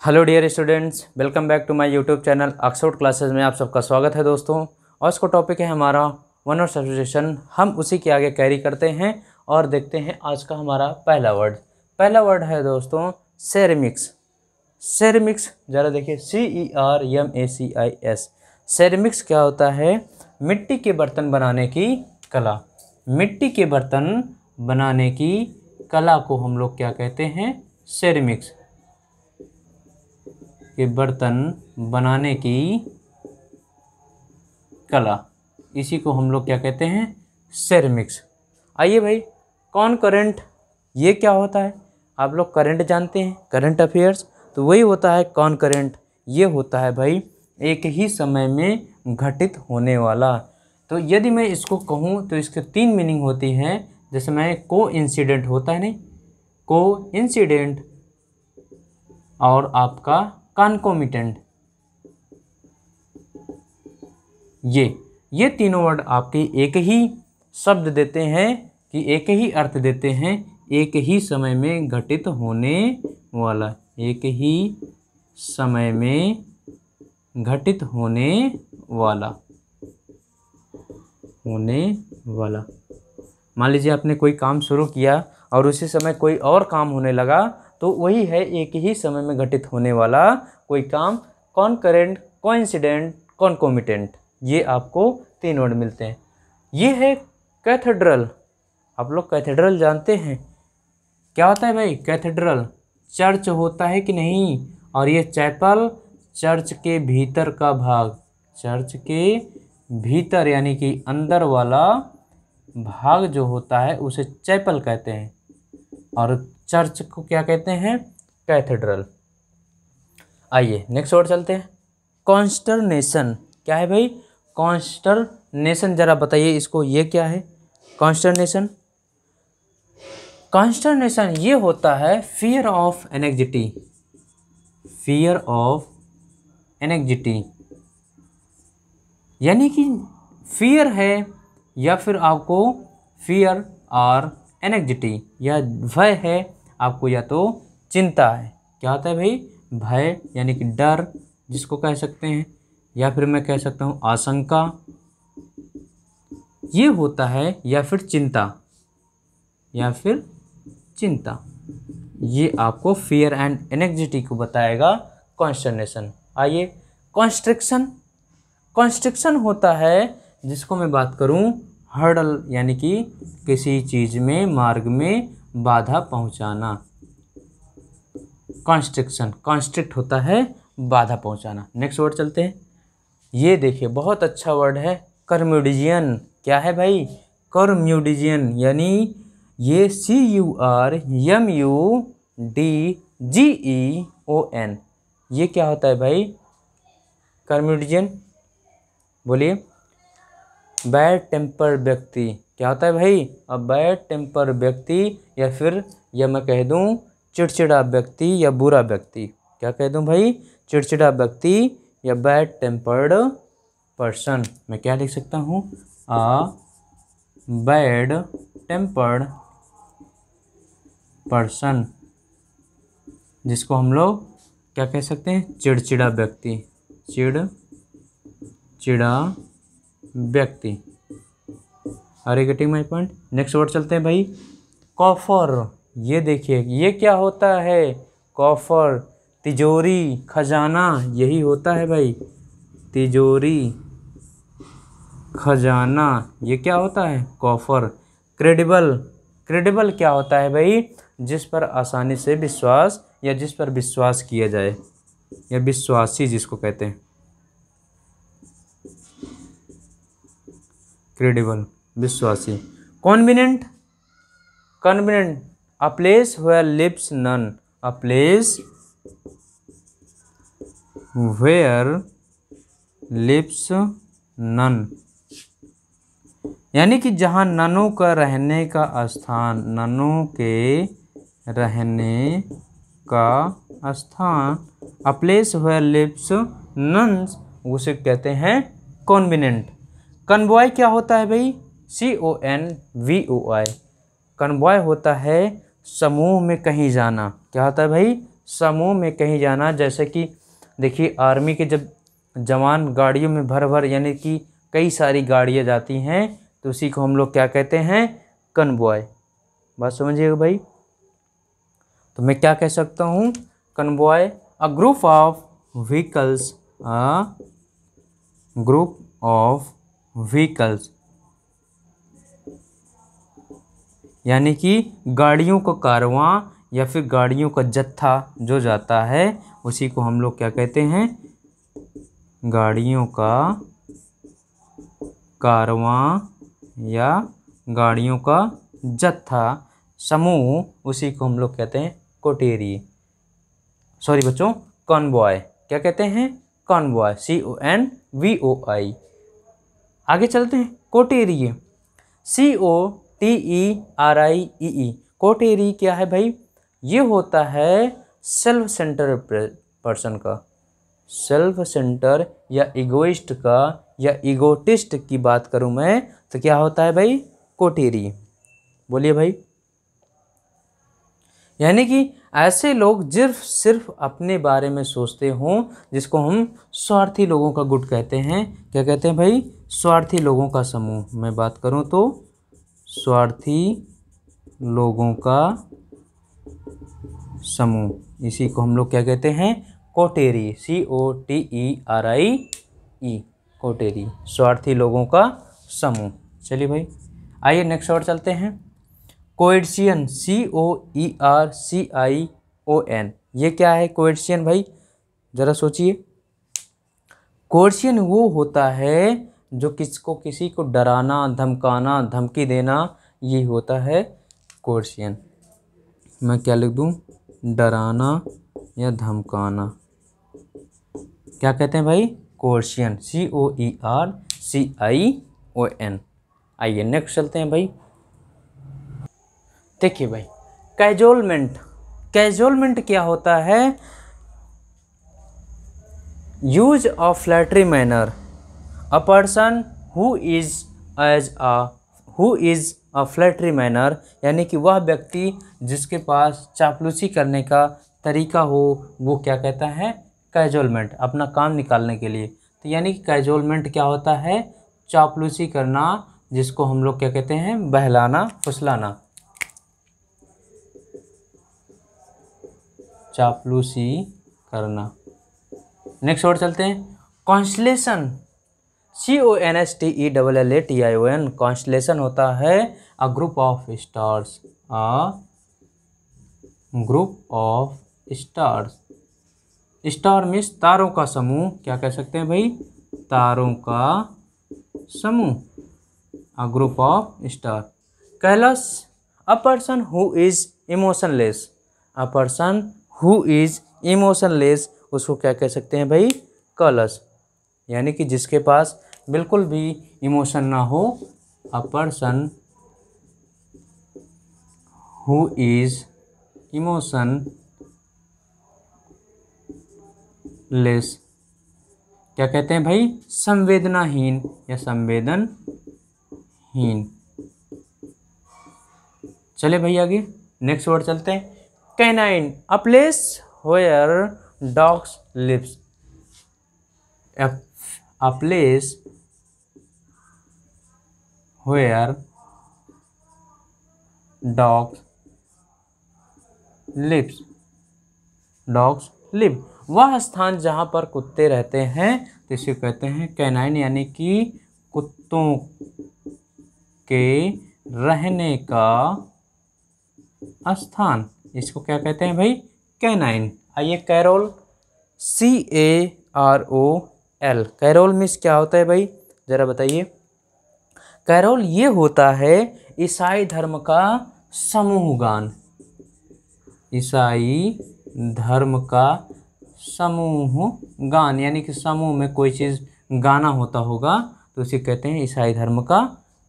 Hello dear students, welcome back to my YouTube channel Oxford classes में आप सबका स्वागत है दोस्तों। और इसको टॉपिक है हमारा वन वर्ड सब्स्टिट्यूशन। हम उसी के आगे कैरी करते हैं और देखते हैं आज का हमारा पहला वर्ड है दोस्तों सेरेमिक्स। सेरेमिक्स ज़रा देखिए, CERMACIS। सेरेमिक्स क्या होता है? मिट्टी के बर्तन बनाने की कला। मिट्टी के बर्तन बनाने की कला को हम लोग क्या कहते हैं? सेरेमिक्स के बर्तन बनाने की कला, इसी को हम लोग क्या कहते हैं? सेरेमिक्स। आइए भाई, कॉनकरेंट ये क्या होता है? आप लोग करंट जानते हैं, करंट अफेयर्स, तो वही होता है कॉनकरेंट। ये होता है भाई एक ही समय में घटित होने वाला। तो यदि मैं इसको कहूँ तो इसके 3 मीनिंग होती हैं। जैसे मैं को इंसिडेंट होता है, नहीं, को इंसिडेंट और आपका कॉन्कोमिटेंट, ये तीनों वर्ड आपके एक ही शब्द देते हैं कि एक ही अर्थ देते हैं, एक ही समय में घटित होने वाला, एक ही समय में घटित होने वाला। मान लीजिए आपने कोई काम शुरू किया और उसी समय कोई और काम होने लगा, तो वही है एक ही समय में घटित होने वाला कोई काम। कॉनकरेंट, कोइंसिडेंट, कॉन्कोमिटेंट, ये आपको 3 वर्ड मिलते हैं। ये है कैथेड्रल। आप लोग कैथेड्रल जानते हैं? क्या होता है भाई? कैथेड्रल चर्च होता है कि नहीं? और ये चैपल चर्च के भीतर का भाग, चर्च के भीतर यानी कि अंदर वाला भाग जो होता है उसे चैपल कहते हैं, और चर्च को क्या कहते हैं? कैथेड्रल। आइए नेक्स्ट वर्ड चलते हैं, कॉन्स्टरनेशन। क्या है भाई? कॉन्स्टरनेशन, जरा बताइए इसको, ये क्या है कॉन्स्टरनेशन? कॉन्स्टरनेशन ये होता है फियर ऑफ एनेक्जिटी। फियर ऑफ एनेक्जिटी यानी कि फियर है या फिर आपको फियर और एनेक्जिटी या भय है आपको, या तो चिंता है। क्या होता है भाई? भय यानी कि डर जिसको कह सकते हैं, या फिर मैं कह सकता हूँ आशंका, ये होता है, या फिर चिंता, ये आपको फियर एंड एनेक्जिटी को बताएगा कॉन्स्टरनेशन। आइए कॉन्स्ट्रिक्शन होता है, जिसको मैं बात करूं हर्डल यानी कि किसी चीज़ में मार्ग में बाधा पहुंचाना। कॉन्स्ट्रिक्ट होता है बाधा पहुंचाना। नेक्स्ट वर्ड चलते हैं, ये देखिए बहुत अच्छा वर्ड है कर्म्युडिजियन। क्या है भाई? कर्म्युडिजियन यानी ये CURMUDGEON, ये क्या होता है भाई? कर्म्युडिजियन बोलिए। बैड टेम्पर व्यक्ति। क्या होता है भाई? अब बैड टेम्पर व्यक्ति, या फिर या मैं कह दूं चिड़चिड़ा व्यक्ति या बुरा व्यक्ति। क्या कह दूं भाई? चिड़चिड़ा व्यक्ति या बैड टेम्पर्ड पर्सन। मैं क्या लिख सकता हूँ? बैड टेम्पर्ड पर्सन, जिसको हम लोग क्या कह सकते हैं? चिड़चिड़ा व्यक्ति, चिड़चिड़ा व्यक्ति। Are you getting my point? Next word चलते हैं भाई, कॉफर। ये देखिए ये क्या होता है? कॉफर तिजोरी, खजाना, यही होता है भाई, तिजोरी, खजाना, ये क्या होता है? कॉफर। क्रेडिबल क्या होता है भाई? जिस पर आसानी से विश्वास या जिस पर विश्वास किया जाए, या विश्वासी जिसको कहते हैं, क्रेडिबल, विश्वासी। Convent, a place where lives nun, a place where lives nun, यानी कि जहाँ ननों का रहने का स्थान, ननों के रहने का स्थान, a place where lives nuns, उसे कहते हैं कॉन्विनेंट। कन्वॉय क्या होता है भाई? CONVOY। कन्वॉय होता है समूह में कहीं जाना। क्या होता है भाई? समूह में कहीं जाना, जैसे कि देखिए आर्मी के जब जवान गाड़ियों में भर भर यानी कि कई सारी गाड़ियाँ जाती हैं तो उसी को हम लोग क्या कहते हैं, कन्वॉय। बात समझिएगा भाई। तो मैं क्या कह सकता हूँ, convoy a group of vehicles, a group of vehicles, यानी कि गाड़ियों का कारवां या फिर गाड़ियों का जत्था जो जाता है उसी को हम लोग क्या कहते हैं, गाड़ियों का कारवां या गाड़ियों का जत्था समूह, उसी को हम लोग कहते हैं कोटेरी। सॉरी बच्चों, कॉन्वॉय। क्या कहते हैं, कॉन्वॉय, CONVOI। आगे चलते हैं, कोटेरी, COTERIEE। कोटेरी क्या है भाई, ये होता है सेल्फ सेंटर पर्सन का, सेल्फ सेंटर या इगोइस्ट का या इगोटिस्ट की बात करूं मैं तो क्या होता है भाई, कोटेरी। बोलिए भाई। यानी कि ऐसे लोग सिर्फ अपने बारे में सोचते हों, जिसको हम स्वार्थी लोगों का गुट कहते हैं। क्या कहते हैं भाई, स्वार्थी लोगों का समूह। मैं बात करूं तो स्वार्थी लोगों का समूह, इसी को हम लोग क्या कहते हैं, कोटेरी, COTERIE, कोटेरी, स्वार्थी लोगों का समूह। चलिए भाई आइए नेक्स्ट और चलते हैं, कोएर्सियन, COERCION। ये क्या है कोएर्सियन भाई, जरा सोचिए। कोएर्सियन वो होता है जो किसी को डराना, धमकाना, धमकी देना, ये होता है कोएर्सियन। मैं क्या लिख दूं, डराना या धमकाना, क्या कहते हैं भाई, कोएर्सियन, COERCION। आइए नेक्स्ट चलते हैं भाई। देखिए भाई, कैजुअलमेंट, कैजुअलमेंट क्या होता है, use of flattery manner, a person who is a flattery manner, यानी कि वह व्यक्ति जिसके पास चापलूसी करने का तरीका हो, वो क्या कहता है, कैजुअलमेंट, अपना काम निकालने के लिए। तो यानी कि कैजुअलमेंट क्या होता है, चापलूसी करना, जिसको हम लोग क्या कहते हैं, बहलाना, फुसलाना, चापलूसी करना। नेक्स्ट वर्ड चलते हैं, कॉन्स्टलेशन, CONSTELLATION। कॉन्स्टलेशन होता है a group of stars, a group of stars. Star means तारों का समूह, क्या कह सकते हैं भाई, तारों का समूह, अ group of star. Callus, a person who is emotionless, a person who is emotionless, उसको क्या कह सकते हैं भाई, कलस, यानी कि जिसके पास बिल्कुल भी इमोशन ना हो, a person who is emotionless, क्या कहते हैं भाई, संवेदनाहीन या संवेदनहीन। चले भाई आगे नेक्स्ट वर्ड चलते हैं, canine, a place where dogs lives, a place where dogs live, वह स्थान जहाँ पर कुत्ते रहते हैं तो इसे कहते हैं कैनाइन, यानी कि कुत्तों के रहने का स्थान, इसको क्या कहते हैं भाई, कैनाइन। आइए कैरोल, CAROL, कैरोल मीन्स क्या होता है भाई, जरा बताइए। कैरोल ये होता है ईसाई धर्म का समूह गान, ईसाई धर्म का समूह गान, यानी कि समूह में कोई चीज़ गाना होता होगा तो उसे कहते हैं ईसाई धर्म का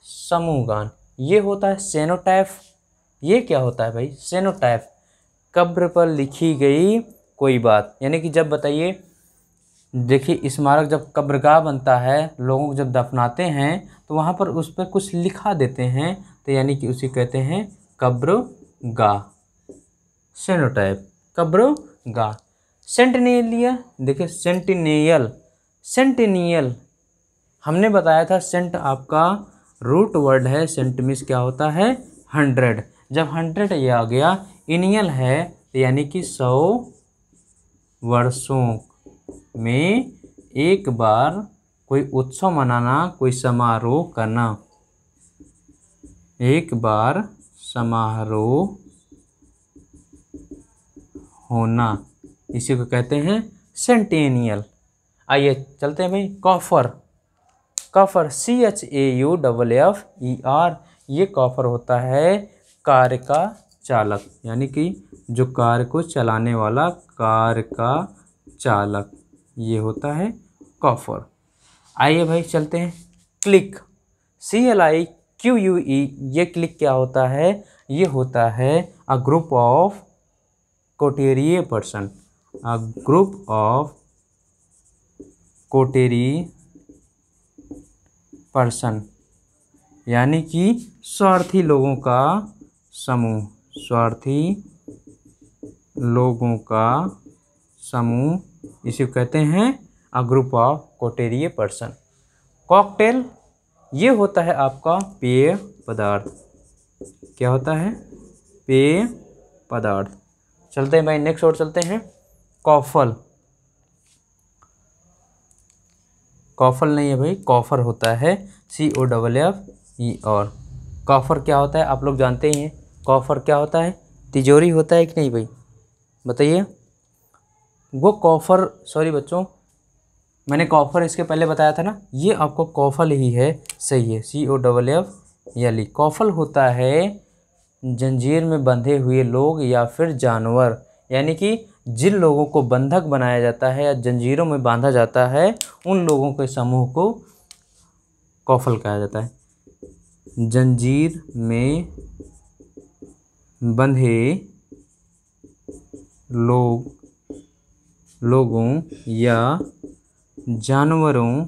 समूह गान। ये होता है सेनोटैफ, ये क्या होता है भाई, सेनोटैफ, कब्र पर लिखी गई कोई बात, यानी कि जब बताइए, देखिए स्मारक जब कब्रगाह बनता है, लोगों को जब दफनाते हैं तो वहाँ पर उस पर कुछ लिखा देते हैं, तो यानी कि उसे कहते हैं कब्रगाह, सेनोटाइप, कब्रगाह। गा। सेंटिनेलिया, देखिए सेंटिनियल, सेंटिनियल हमने बताया था सेंट आपका रूट वर्ड है, सेंट मीन्स क्या होता है 100। जब 100 ये आ गया, इनियल है यानी कि 100 वर्षों में एक बार कोई उत्सव मनाना, कोई समारोह करना, एक बार समारोह होना, इसी को कहते हैं सेंटेनियल। आइए चलते हैं भाई कॉफर। कॉफर CHAUFFER, ये कॉफर होता है कार का चालक, यानी कि जो कार को चलाने वाला, कार का चालक, ये होता है कॉफर। आइए भाई चलते हैं क्लिक, CLIQUE, ये क्लिक क्या होता है, ये होता है a group of coterie person, a group of coterie person, यानी कि स्वार्थी लोगों का समूह, स्वार्थी लोगों का समूह, इसे कहते हैं a group of coterie person. Cocktail, ये होता है आपका पेय पदार्थ, क्या होता है पेय पदार्थ। चलते हैं भाई नेक्स्ट और चलते हैं कॉफल। कॉफल नहीं है भाई, कॉफर होता है COFFER। कॉफर क्या होता है आप लोग जानते ही हैं, कॉफर क्या होता है तिजोरी होता है कि नहीं भाई, बताइए। वो कॉफर, सॉरी बच्चों, मैंने कॉफर इसके पहले बताया था ना, ये आपको कॉफल ही है, सही है COFFLE। कॉफल होता है जंजीर में बंधे हुए लोग या फिर जानवर, यानी कि जिन लोगों को बंधक बनाया जाता है या जंजीरों में बांधा जाता है, उन लोगों के समूह को कॉफल कहा जाता है। जंजीर में बंधे लोगों या जानवरों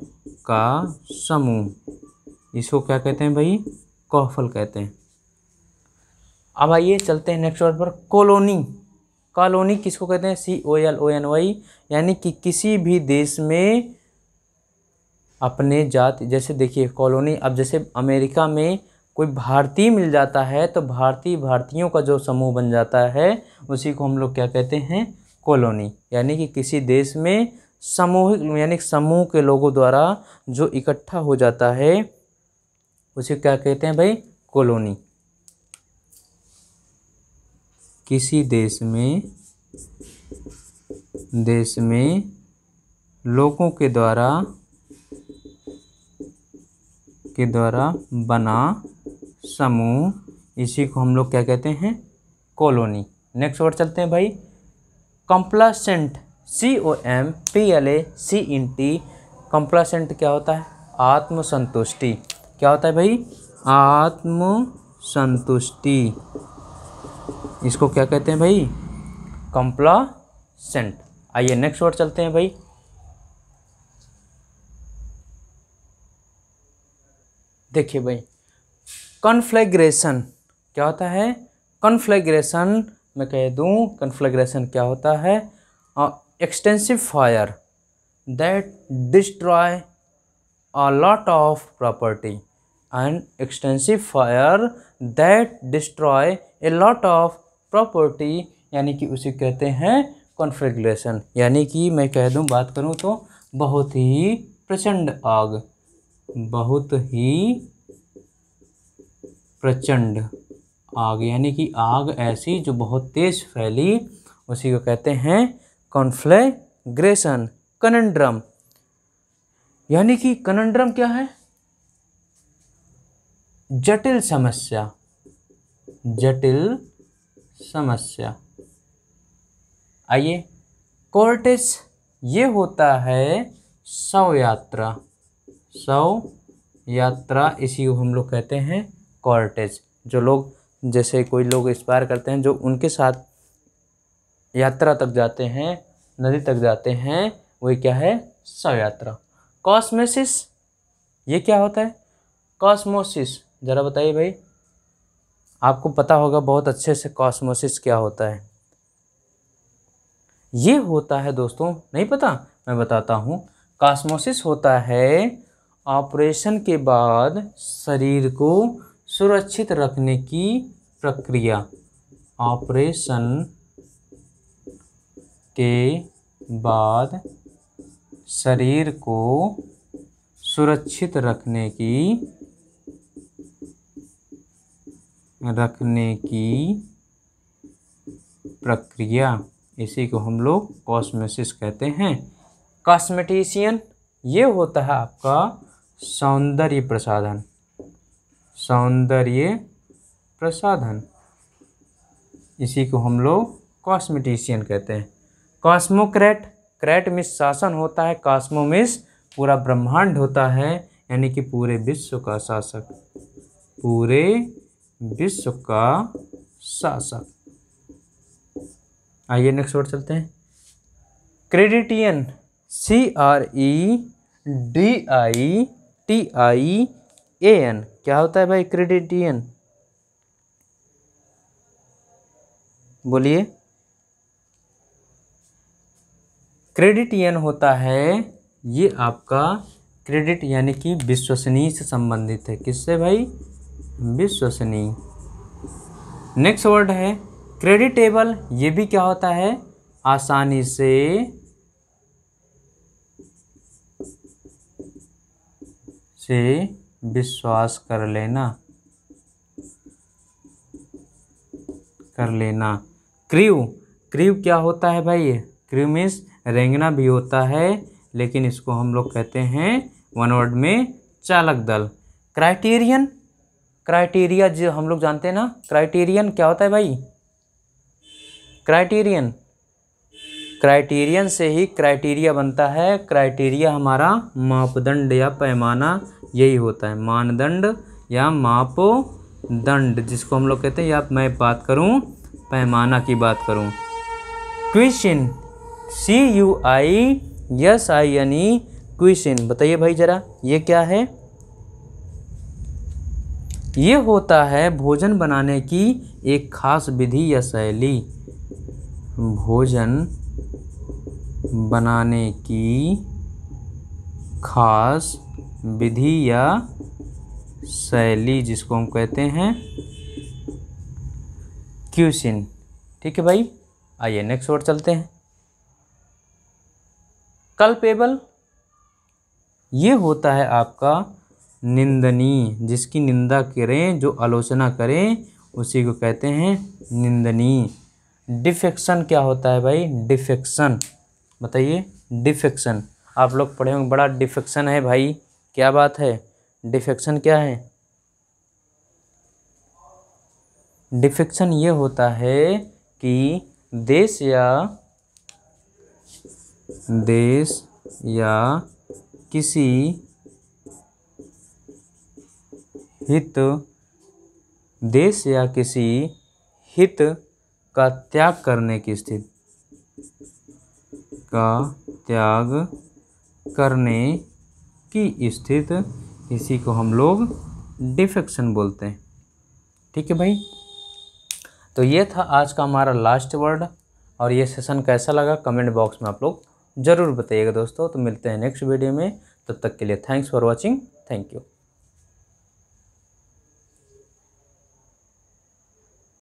का समूह, इसको क्या कहते हैं भाई कॉफल कहते हैं। अब आइए चलते हैं नेक्स्ट वर्ड पर कॉलोनी। कॉलोनी किसको कहते हैं COLONY, यानी कि किसी भी देश में अपने जाति, जैसे देखिए कॉलोनी, अब जैसे अमेरिका में कोई भारतीय मिल जाता है तो भारतीयों का जो समूह बन जाता है, उसी को हम लोग क्या कहते हैं कॉलोनी, यानी कि किसी देश में सामूहिक यानी समूह के लोगों द्वारा जो इकट्ठा हो जाता है, उसे क्या कहते हैं भाई कॉलोनी। किसी देश में लोगों के द्वारा बना समूह, इसी को हम लोग क्या कहते हैं कॉलोनी। नेक्स्ट वर्ड चलते हैं भाई कंप्लासेंट, COMPLACENT। कंप्लासेंट क्या होता है आत्मसंतुष्टि, क्या होता है भाई आत्मसंतुष्टि, इसको क्या कहते हैं भाई कंप्लासेंट। आइए नेक्स्ट वर्ड चलते हैं भाई देखिए भाई कॉन्फ्लैग्रेशन, क्या होता है कॉन्फ्लैग्रेशन, मैं कह दूं कॉन्फ्लैग्रेशन क्या होता है extensive fire that destroy a lot of property, and extensive fire that destroy a lot of property, यानी कि उसे कहते हैं कॉन्फ्लैग्रेशन, यानी कि मैं कह दूं बात करूं तो बहुत ही प्रचंड आग, बहुत ही प्रचंड आग, यानी कि आग ऐसी जो बहुत तेज फैली, उसी को कहते हैं कॉन्फ्लैग्रेशन। कनंड्रम, यानी कि कनंड्रम क्या है जटिल समस्या, जटिल समस्या। आइए कॉर्टेज, ये होता है शव यात्रा, शव यात्रा, इसी को हम लोग कहते हैं कॉर्टेज। जो लोग जैसे कोई लोग एक्सपायर करते हैं, जो उनके साथ यात्रा तक जाते हैं, नदी तक जाते हैं, वही क्या है शव यात्रा। कॉस्मोसिस, ये क्या होता है कॉस्मोसिस, ज़रा बताइए भाई, आपको पता होगा बहुत अच्छे से कॉस्मोसिस क्या होता है। ये होता है दोस्तों, नहीं पता, मैं बताता हूँ। कॉस्मोसिस होता है ऑपरेशन के बाद शरीर को सुरक्षित रखने की प्रक्रिया। ऑपरेशन के बाद शरीर को सुरक्षित रखने की प्रक्रिया, इसी को हम लोग कॉस्मेसिस कहते हैं। कॉस्मेटिशियन ये होता है आपका सौंदर्य प्रसाधन। सौंदर्य प्रसाधन, इसी को हम लोग कॉस्मेटिशियन कहते हैं। कॉस्मोक्रेट, क्रेट मिस शासन होता है, कॉस्मो मिस पूरा ब्रह्मांड होता है, यानी कि पूरे विश्व का शासक। पूरे विश्व का शासक। आइए नेक्स्ट वर्ड चलते हैं। क्रेडिटियन, CREDITIAN, क्या होता है भाई क्रेडिटियन? बोलिए। क्रेडिटियन होता है, ये आपका क्रेडिट यानी कि विश्वसनीय से संबंधित है। किससे भाई? विश्वसनीय। नेक्स्ट वर्ड है क्रेडिटेबल, ये भी क्या होता है? आसानी से विश्वास कर लेना। क्रू, क्रू क्या होता है भाई? क्रू मीन्स रेंगना भी होता है, लेकिन इसको हम लोग कहते हैं वन वर्ड में चालक दल। क्राइटेरियन, क्राइटेरिया जो हम लोग जानते हैं ना, क्राइटेरियन क्या होता है भाई? क्राइटेरियन, क्राइटेरियन से ही क्राइटेरिया बनता है। क्राइटेरिया हमारा मापदंड या पैमाना यही होता है, मानदंड या मापदंड, जिसको हम लोग कहते हैं, या मैं बात करूं पैमाना की बात करूं। क्वेश्चन, CUISINE, क्वेश्चन, बताइए भाई जरा ये क्या है? ये होता है भोजन बनाने की एक खास विधि या शैली। भोजन बनाने की खास विधि या शैली, जिसको हम कहते हैं क्यूसिन। ठीक है भाई, आइए नेक्स्ट वर्ड चलते हैं। कल्पेबल, ये होता है आपका निंदनीय, जिसकी निंदा करें, जो आलोचना करें, उसी को कहते हैं निंदनीय। डिफेक्शन क्या होता है भाई? डिफेक्शन, बताइए। डिफेक्शन आप लोग पढ़े होंगे, बड़ा डिफेक्शन है भाई, क्या बात है? डिफेक्शन क्या है? डिफेक्शन ये होता है कि देश या किसी हित का त्याग करने की स्थिति, इसी को हम लोग डिफेक्शन बोलते हैं। ठीक है भाई, तो ये था आज का हमारा लास्ट वर्ड। और ये सेशन कैसा लगा कमेंट बॉक्स में आप लोग ज़रूर बताइएगा दोस्तों। तो मिलते हैं नेक्स्ट वीडियो में, तब तक के लिए thanks for watching, thank you.